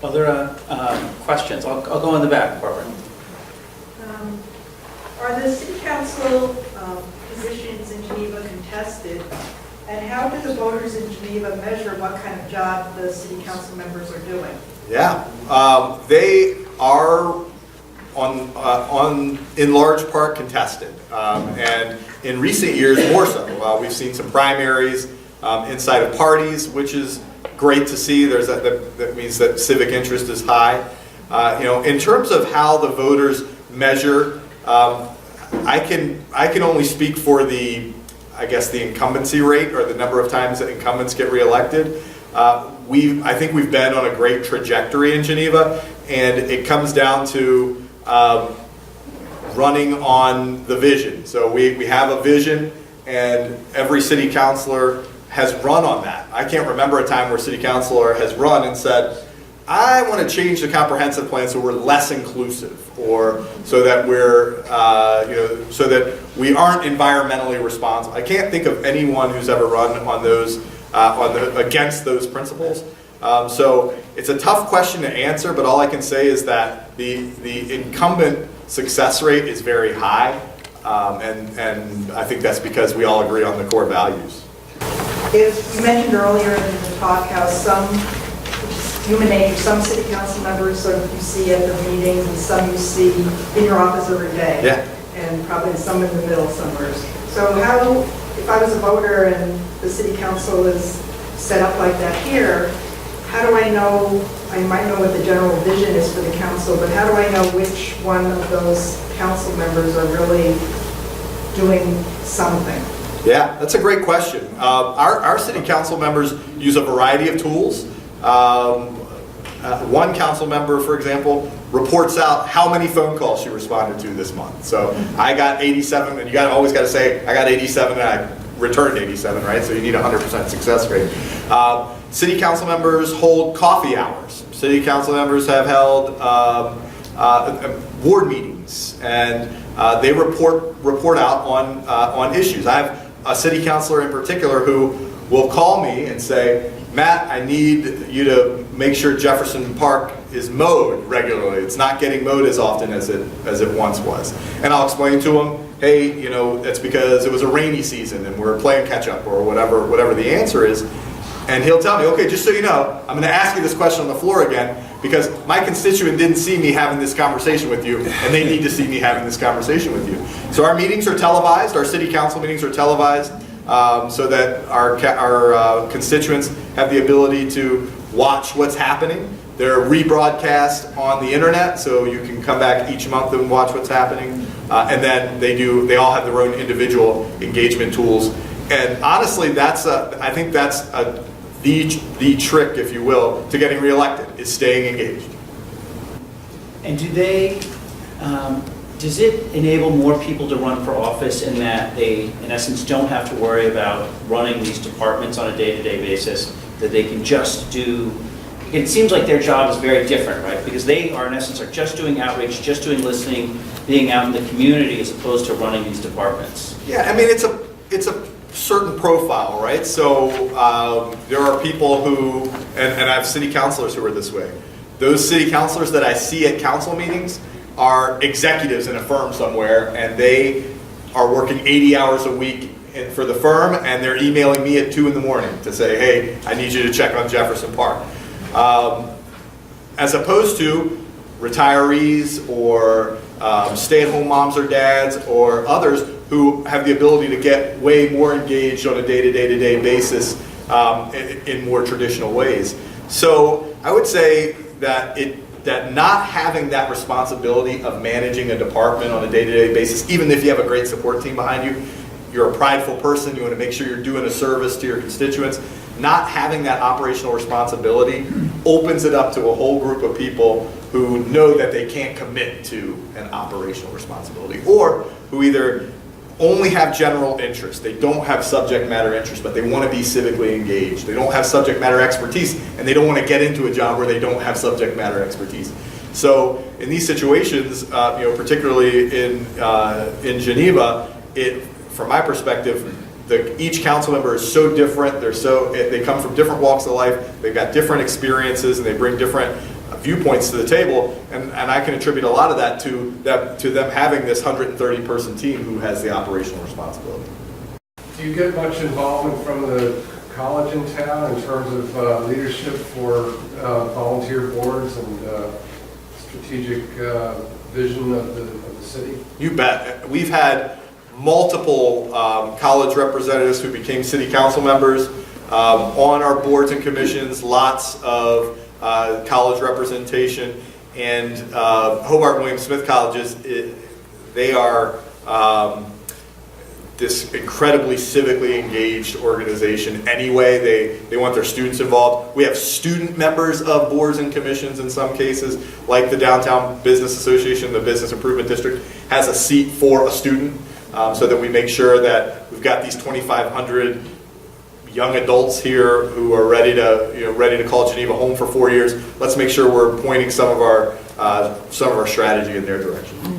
Other questions? I'll go in the back, Barbara. Are the city council positions in Geneva contested? And how do the voters in Geneva measure what kind of job the city council members are doing? Yeah, they are in large part contested, and in recent years more so. We've seen some primaries inside of parties, which is great to see. That means that civic interest is high. In terms of how the voters measure, I can only speak for the incumbency rate, or the number of times that incumbents get reelected. I think we've been on a great trajectory in Geneva, and it comes down to running on the vision. So we have a vision, and every city councilor has run on that. I can't remember a time where a city councilor has run and said, I want to change the comprehensive plan so we're less inclusive, or so that we're, so that we aren't environmentally responsible. I can't think of anyone who's ever run on those, against those principles. So it's a tough question to answer, but all I can say is that the incumbent success rate is very high, and I think that's because we all agree on the core values. If you mentioned earlier in the talk how some, which is human nature, some city council members sort of you see at the meetings, and some you see in your office every day. Yeah. And probably some in the middle somewhere. So how, if I was a voter and the city council is set up like that here, how do I know, I might know what the general vision is for the council, but how do I know which one of those council members are really doing something? Yeah, that's a great question. Our city council members use a variety of tools. One council member, for example, reports out how many phone calls she responded to this month. So I got 87, and you always got to say, I got 87 and I returned 87, right? So you need a 100% success rate. City council members hold coffee hours. City council members have held board meetings, and they report out on issues. I have a city councilor in particular who will call me and say, Matt, I need you to make sure Jefferson Park is mowed regularly. It's not getting mowed as often as it once was. And I'll explain to him, hey, it's because it was a rainy season and we're playing catch up, or whatever the answer is. And he'll tell me, okay, just so you know, I'm going to ask you this question on the floor again because my constituent didn't see me having this conversation with you, and they need to see me having this conversation with you. So our meetings are televised, our city council meetings are televised, so that our constituents have the ability to watch what's happening. They're rebroadcast on the internet, so you can come back each month and watch what's happening. And then they all have their own individual engagement tools. And honestly, I think that's the trick, if you will, to getting reelected, is staying engaged. And does it enable more people to run for office in that they, in essence, don't have to worry about running these departments on a day-to-day basis, that they can just do, it seems like their job is very different, right? Because they are, in essence, are just doing outreach, just doing listening, being out in the community as opposed to running these departments. Yeah, I mean, it's a certain profile, right? So there are people who, and I have city councilors who are this way. Those city councilors that I see at council meetings are executives in a firm somewhere, and they are working 80 hours a week for the firm, and they're emailing me at 2 in the morning to say, hey, I need you to check on Jefferson Park. As opposed to retirees or stay-at-home moms or dads or others who have the ability to get way more engaged on a day-to-day basis in more traditional ways. So I would say that not having that responsibility of managing a department on a day-to-day basis, even if you have a great support team behind you, you're a prideful person, you want to make sure you're doing a service to your constituents, not having that operational responsibility opens it up to a whole group of people who know that they can't commit to an operational responsibility, or who either only have general interest. They don't have subject matter interest, but they want to be civically engaged. They don't have subject matter expertise, and they don't want to get into a job where they don't have subject matter expertise. So in these situations, particularly in Geneva, from my perspective, each council member is so different. They come from different walks of life. They've got different experiences, and they bring different viewpoints to the table, and I can attribute a lot of that to them having this 130-person team who has the operational responsibility. Do you get much involvement from the college in town in terms of leadership for volunteer boards and strategic vision of the city? You bet. We've had multiple college representatives who became city council members on our boards and commissions, lots of college representation, and Hobart William Smith colleges, they are this incredibly civically engaged organization anyway. They want their students involved. We have student members of boards and commissions in some cases, like the Downtown Business Association, the Business Improvement District has a seat for a student, so that we make sure that we've got these 2,500 young adults here who are ready to call Geneva home for 4 years. Let's make sure we're pointing some of our strategy in their direction.